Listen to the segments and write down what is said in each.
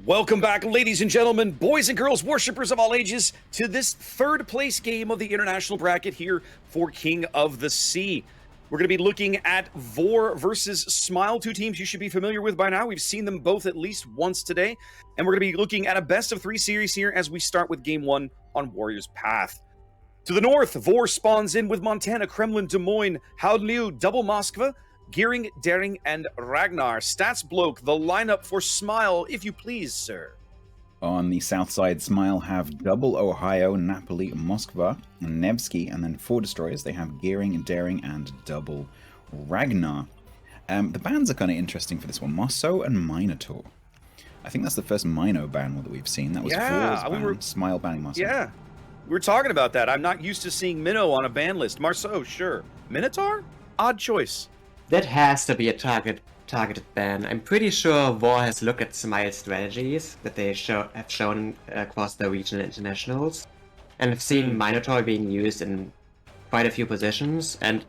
Welcome back, ladies and gentlemen, boys and girls, worshippers of all ages, to this third place game of the international bracket here for King of the Sea. We're going to be looking at VOR versus Smile, two teams you should be familiar with by now. We've seen them both at least once today, and we're going to be looking at a best-of-3 series here as we start with Game 1 on Warriors Path. To the north, VOR spawns in with Montana, Kremlin, Des Moines, Haoliu, Double Moskva, Gearing, Daring, and Ragnar. Stats bloke, the lineup for Smile, if you please, sir. On the south side, Smile have Double Ohio, Napoli, Moskva, and Nevsky, and then 4 destroyers. They have Gearing, Daring, and Double Ragnar. The bans are kind of interesting for this one. Marceau and Minotaur. I think that's the first Mino ban that we've seen. That was VOR's ban, Smile banning Marceau. Yeah, we were talking about that. I'm not used to seeing Minnow on a ban list. Marceau, sure. Minotaur? Odd choice. That has to be a targeted ban. I'm pretty sure VOR has looked at Smile strategies that they have shown across the regional internationals, and have seen Minotaur being used in quite a few positions, and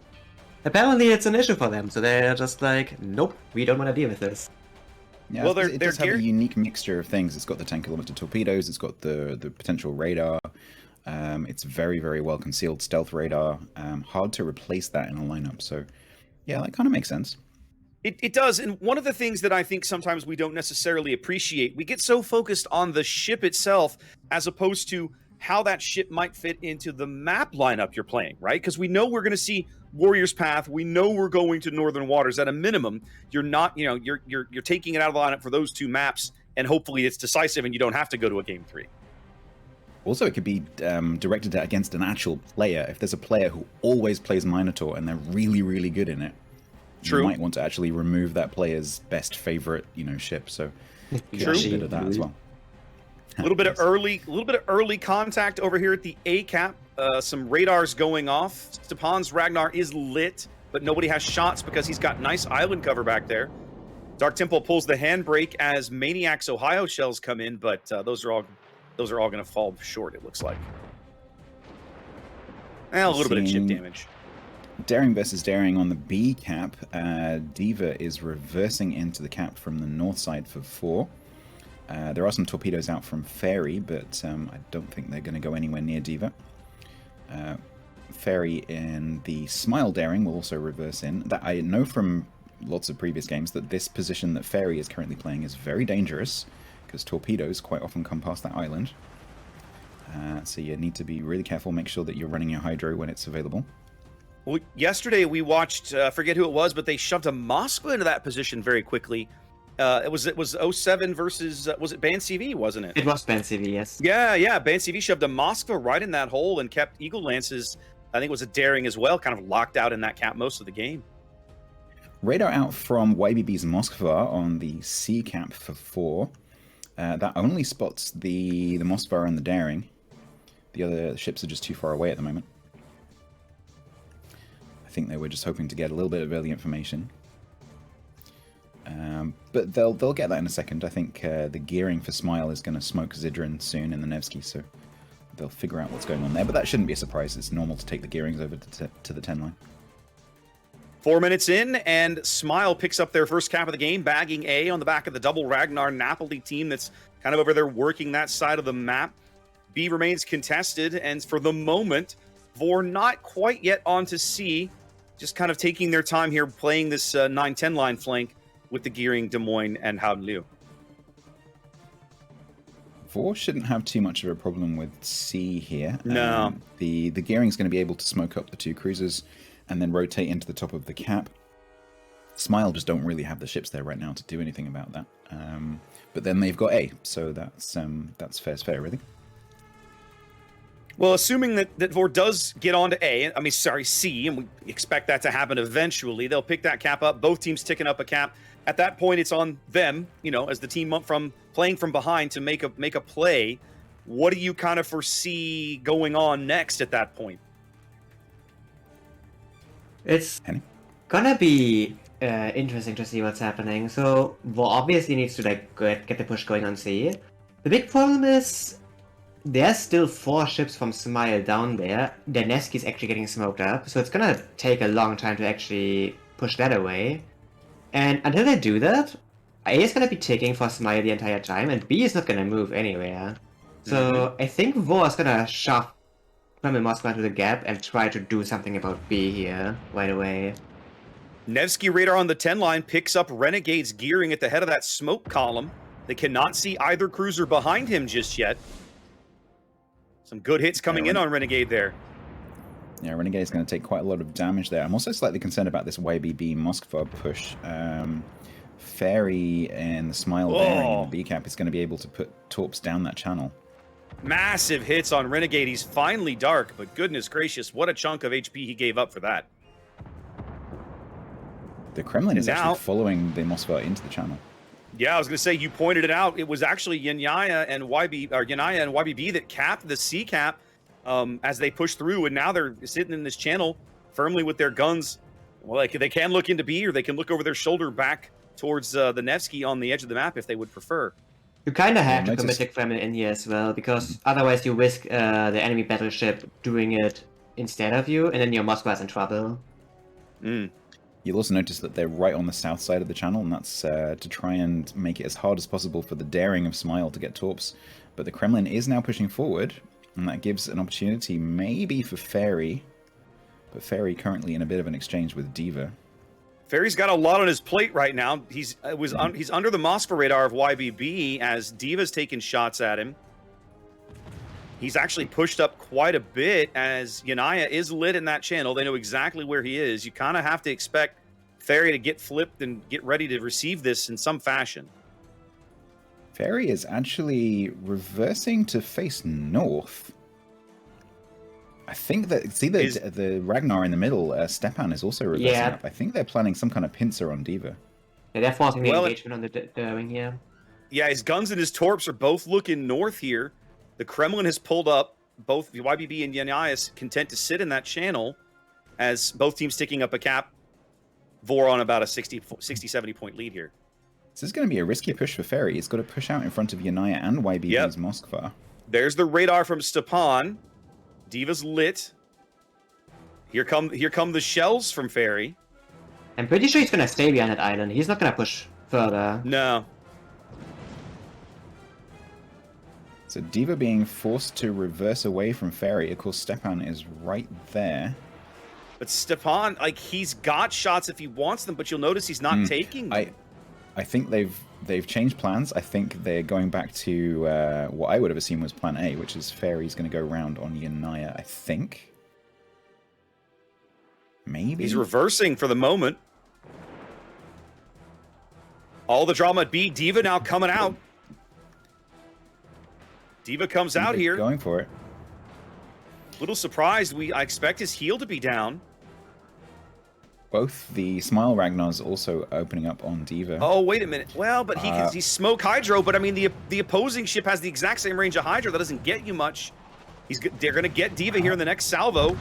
apparently it's an issue for them, so they're just like, nope, we don't want to deal with this. Yeah, well, it does have a unique mixture of things. It's got the 10-kilometer torpedoes, it's got the potential radar, it's very, very well concealed stealth radar, hard to replace that in a lineup, so yeah, that kind of makes sense. It does, and one of the things that I think sometimes we don't necessarily appreciate, we get so focused on the ship itself as opposed to how that ship might fit into the map lineup you're playing, right? Because we know we're going to see Warriors Path, we know we're going to Northern Waters at a minimum. You're not, you're taking it out of the lineup for those 2 maps, and hopefully it's decisive and you don't have to go to a Game 3. Also, it could be directed against an actual player. If there's a player who always plays Minotaur and they're really, really good in it, you might want to actually remove that player's best favorite, ship. So, a bit of that as well. A little bit of early contact over here at the A cap. Some radars going off. Stepan's Ragnar is lit, but nobody has shots because he's got nice island cover back there. Dark Temple pulls the handbrake as Maniac's Ohio shells come in, but those are all going to fall short, it looks like. A little bit of chip damage. Daring versus Daring on the B cap. Diva is reversing into the cap from the north side for 4. There are some torpedoes out from Fairy, but I don't think they're going to go anywhere near Diva. Fairy in the Smile Daring will also reverse in. That I know from lots of previous games that this position that Fairy is currently playing is very dangerous, because torpedoes quite often come past that island. So you need to be really careful, make sure that you're running your hydro when it's available. Well, yesterday we watched, forget who it was, but they shoved a Moskva into that position very quickly. It was 07 versus, was it Ban CV, wasn't it? It was Ban CV, yes. Yeah, Ban CV shoved a Moskva right in that hole and kept Eagle Lances, I think it was a Daring as well, kind of locked out in that cap most of the game. Radar out from YBB's Moskva on the C cap for 4. That only spots the Moskva and the Daring. The other ships are just too far away at the moment. I think they were just hoping to get a little bit of early information. But they'll get that in a second. I think the Gearing for Smile is going to smoke Zidrin soon in the Nevsky, so they'll figure out what's going on there. But that shouldn't be a surprise. It's normal to take the Gearings over to the 10 line. 4 minutes in, and Smile picks up their first cap of the game, bagging A on the back of the Double Ragnar Napoli team that's kind of over there working that side of the map. B remains contested, and for the moment, VOR not quite yet onto C, just kind of taking their time here playing this 9-10 line flank with the Gearing, Des Moines, and Haoliu. VOR shouldn't have too much of a problem with C here. No. The Gearing's going to be able to smoke up the 2 cruisers and then rotate into the top of the cap. Smile just don't really have the ships there right now to do anything about that. But then they've got A, so that's fair, really. Well, assuming that VOR does get on to C, and we expect that to happen eventually, they'll pick that cap up. Both teams ticking up a cap. At that point, it's on them, as the team from playing from behind to make a play. What do you kind of foresee going on next at that point? It's gonna be interesting to see what's happening. So VOR obviously needs to get the push going on C. The big problem is there's still 4 ships from Smile down there. The Nevsky's actually getting smoked up, so it's gonna take a long time to actually push that away. And until they do that, A is gonna be taking for Smile the entire time, and B is not gonna move anywhere. So I think VOR is gonna shove Kremlin Moskva into the gap and try to do something about B here right away. Nevsky radar on the 10 line picks up Renegade's gearing at the head of that smoke column. They cannot see either cruiser behind him just yet. Some good hits coming in on Renegade there. Yeah, Renegade's going to take quite a lot of damage there. I'm also slightly concerned about this YBB Moskva push. Fairy and the Smile bearing in the B cap is going to be able to put torps down that channel. Massive hits on Renegade. He's finally dark, but goodness gracious, what a chunk of HP he gave up for that. The Kremlin is actually following the Moskva into the channel. Yeah, I was going to say, you pointed it out. It was actually Yanaya and YBB that capped the C cap as they push through, and now they're sitting in this channel firmly with their guns. Well, they can look into B, or they can look over their shoulder back towards the Nevsky on the edge of the map if they would prefer. You kind of have to commit the Kremlin in here as well, because otherwise you risk the enemy battleship doing it instead of you, and then your Moskva is in trouble. You'll also notice that they're right on the south side of the channel, and that's to try and make it as hard as possible for the daring of Smile to get torps. But the Kremlin is now pushing forward, and that gives an opportunity maybe for Fairy. But Fairy currently in a bit of an exchange with Diva. Fairy's got a lot on his plate right now. He's under the Moskva radar of YBB as Diva's taking shots at him. He's actually pushed up quite a bit as Yanaya is lit in that channel. They know exactly where he is. You kind of have to expect Fairy to get flipped and get ready to receive this in some fashion. Fairy is actually reversing to face north. I think that, see the Ragnar in the middle, Stepan is also reversing up. I think they're planning some kind of pincer on Diva. Yeah, they're forcing the engagement on the daring here. Yeah, his guns and his torps are both looking north here. The Kremlin has pulled up. Both YBB and Yanaya is content to sit in that channel as both teams sticking up a cap. VOR on about a 60-70 point lead here. This is going to be a risky push for Fairy. He's got to push out in front of Yanaya and YBB's Moskva. There's the radar from Stepan. Diva's lit. Here come the shells from Fairy. I'm pretty sure he's going to stay behind that island. He's not going to push further. No. So Diva being forced to reverse away from Fairy. Of course, Stepan is right there. But Stepan, like, he's got shots if he wants them, but you'll notice he's not taking them. I think they've changed plans. I think they're going back to what I would have assumed was plan A, which is Fairy's going to go round on Yanaya, I think. Maybe? He's reversing for the moment. All the drama at B. Diva now coming out. Diva comes out here. Going for it. Little surprised. I expect his heel to be down. Both the Smile Ragnar's also opening up on Diva. Oh, wait a minute. Well, but he's smoke Hydro, but I mean, the opposing ship has the exact same range of Hydro. That doesn't get you much. They're going to get Diva here in the next salvo.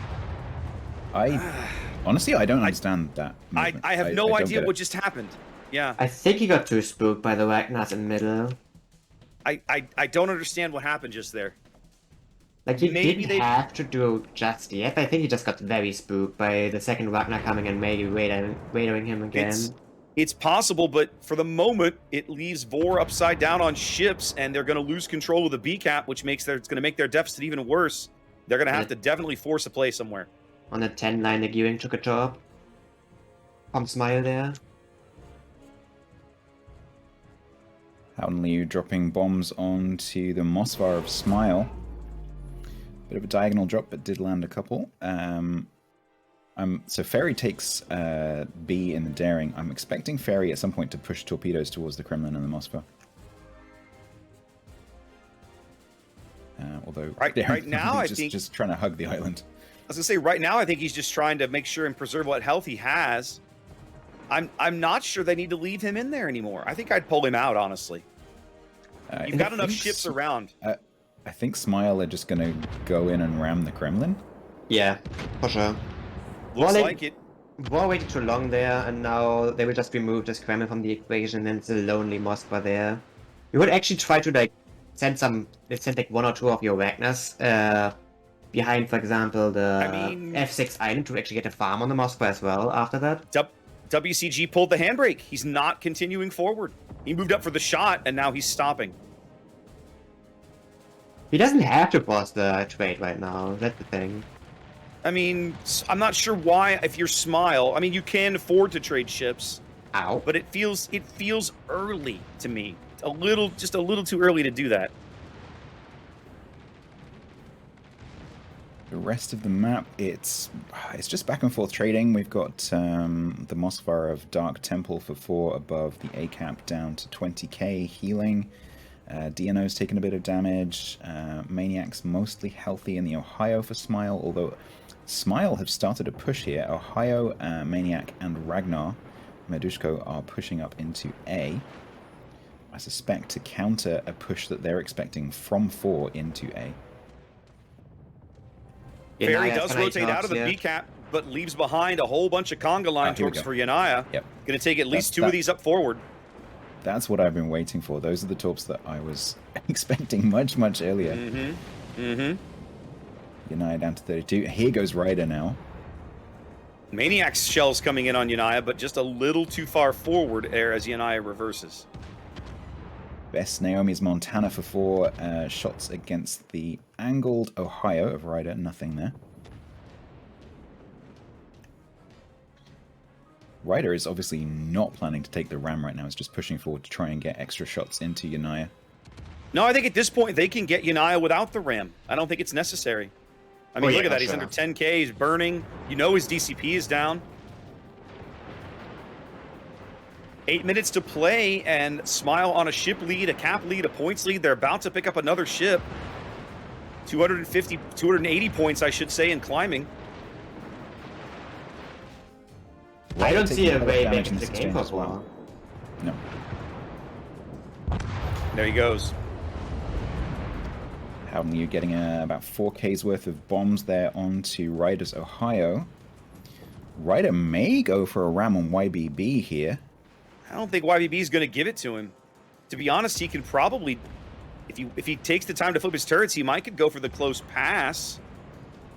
Honestly, I don't understand that. I have no idea what just happened. Yeah. I think he got too spooked by the Ragnars in the middle. I don't understand what happened just there. Like, he didn't have to do just yet. I think he just got very spooked by the second Ragnar coming and maybe radoring him again. It's possible, but for the moment, it leaves VOR upside down on ships, and they're going to lose control of the B cap, which it's going to make their deficit even worse. They're going to have to definitely force a play somewhere. On the 10 line, the gearing took a top. Pump Smile there. Howdenliu dropping bombs onto the Moskva of Smile. Bit of a diagonal drop, but did land a couple. So Fairy takes B in the daring. I'm expecting Fairy at some point to push torpedoes towards the Kremlin and the Moskva. Although right now, I think just trying to hug the island. I was gonna say right now, I think he's just trying to make sure and preserve what health he has. I'm not sure they need to leave him in there anymore. I think I'd pull him out, honestly. You've got enough ships around. I think Smile are just going to go in and ram the Kremlin. Yeah, for sure. Looks like it. VOR waited too long there, and now they will just remove this Kremlin from the equation, and it's a lonely Moskva there. You would actually try to send like one or two of your Ragnars behind, for example, the F6 island to actually get a farm on the Moskva as well after that. WCG pulled the handbrake. He's not continuing forward. He moved up for the shot, and now he's stopping. He doesn't have to pause the trade right now. That's the thing. I mean, I'm not sure why. If you're Smile, I mean, you can afford to trade ships. Ow. But it feels early to me. Just a little too early to do that. The rest of the map, it's just back and forth trading. We've got the Moskva of Dark Temple for 4 above the A cap down to 20k healing. DNO's taken a bit of damage. Maniac's mostly healthy in the Ohio for Smile, although Smile have started a push here. Ohio, Maniac, and Ragnar Medushko are pushing up into A. I suspect to counter a push that they're expecting from 4 into A. Fairy does rotate out of the B cap, but leaves behind a whole bunch of conga line torps for Yanaya. Yep. Going to take at least 2 of these up forward. That's what I've been waiting for. Those are the torps that I was expecting much earlier. Yanaya down to 32. Here goes Ryder now. Maniac's shells coming in on Yanaya, but just a little too far forward there as Yanaya reverses. Best Naomi's Montana for 4 shots against the angled Ohio of Ryder. Nothing there. Ryder is obviously not planning to take the ram right now. It's just pushing forward to try and get extra shots into Yanaya. No, I think at this point they can get Yanaya without the ram. I don't think it's necessary. I mean, look at that. He's under 10k. He's burning. You know his DCP is down. 8 minutes to play, and Smile on a ship lead, a cap lead, a points lead. They're about to pick up another ship. 250, 280 points, I should say, in climbing. I don't see a way back into the game as well. No. There he goes. Howden, you're getting about 4k's worth of bombs there onto Ryder's Ohio. Ryder may go for a ram on YBB here. I don't think YBB is going to give it to him. To be honest, he can probably, if he takes the time to flip his turrets, he might could go for the close pass.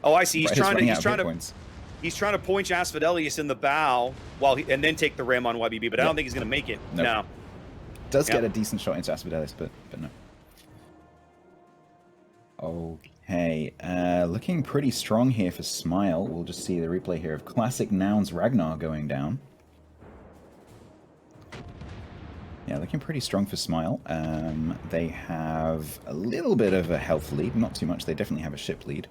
Oh, I see. He's trying to point Asphodelius in the bow and then take the ram on YBB, but I don't think he's going to make it. Nope. No. Does get a decent shot into Asphodelius, but no. Okay, looking pretty strong here for Smile. We'll just see the replay here of Classic Nouns Ragnar going down. Yeah, looking pretty strong for Smile. They have a little bit of a health lead, not too much. They definitely have a ship lead.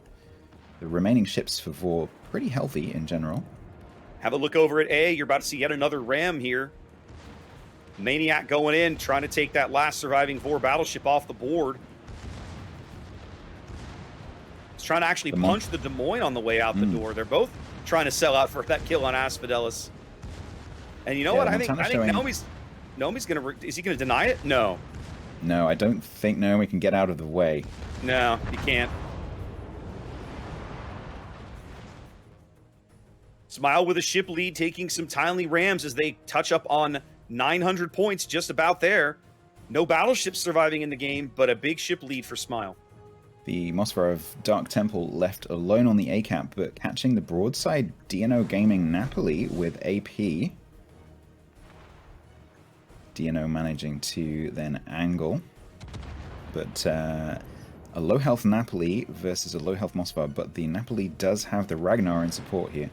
The remaining ships for VOR pretty healthy in general. Have a look over at A. You're about to see yet another ram here. Maniac going in, trying to take that last surviving VOR battleship off the board. He's trying to actually punch the Des Moines on the way out the door. They're both trying to sell out for that kill on Asphodelius. And you know what? I think Naomi's gonna. Is he gonna deny it? No. No, I don't think Naomi can get out of the way. No, he can't. Smile with a ship lead, taking some timely rams as they touch up on 900 points, just about there. No battleships surviving in the game, but a big ship lead for Smile. The Moskva of Dark Temple left alone on the A-cap, but catching the broadside DNO Gaming Napoli with AP. DNO managing to then angle. But a low-health Napoli versus a low-health Moskva, but the Napoli does have the Ragnar in support here.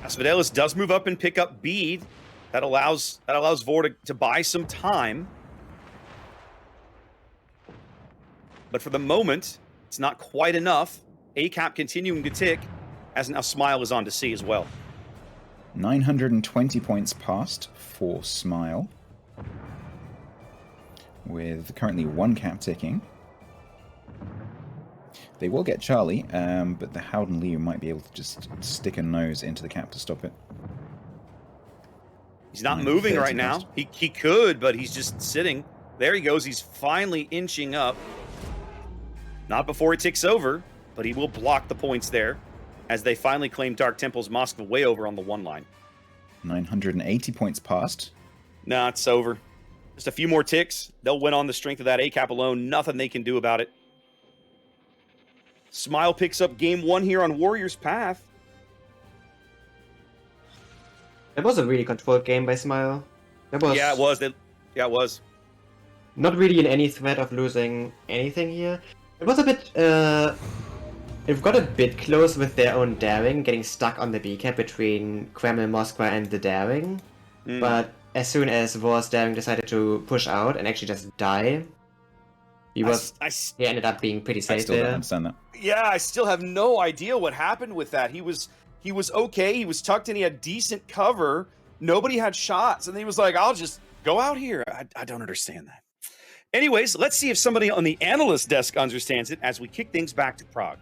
Asphodelius does move up and pick up bead. That allows VOR to buy some time. But for the moment, it's not quite enough. A-cap continuing to tick, as now Smile is on to C as well. 920 points passed for Smile, with currently 1 cap ticking. They will get Charlie, but the Howden Liu might be able to just stick a nose into the cap to stop it. He's not moving right now. He could, but he's just sitting. There he goes. He's finally inching up. Not before he ticks over, but he will block the points there as they finally claim Dark Temple's Moskva way over on the 1 line. 980 points passed. Nah, it's over. Just a few more ticks. They'll win on the strength of that A-cap alone. Nothing they can do about it. Smile picks up game 1 here on Warrior's Path. It was a really controlled game by Smile. That was Yeah, it was. Yeah, it was. not really in any threat of losing anything here. It was a bit, it got a bit close with their own daring, getting stuck on the B-cap between Kreml, Moskva, and the daring. But as soon as VOR's daring decided to push out and actually just die, he ended up being pretty I safe still don't there. understand that. Yeah, I still have no idea what happened with that. He was okay. He was tucked in. He had decent cover. Nobody had shots, and then he was like, "I'll just go out here." I don't understand that. Anyways, let's see if somebody on the analyst desk understands it as we kick things back to Prague.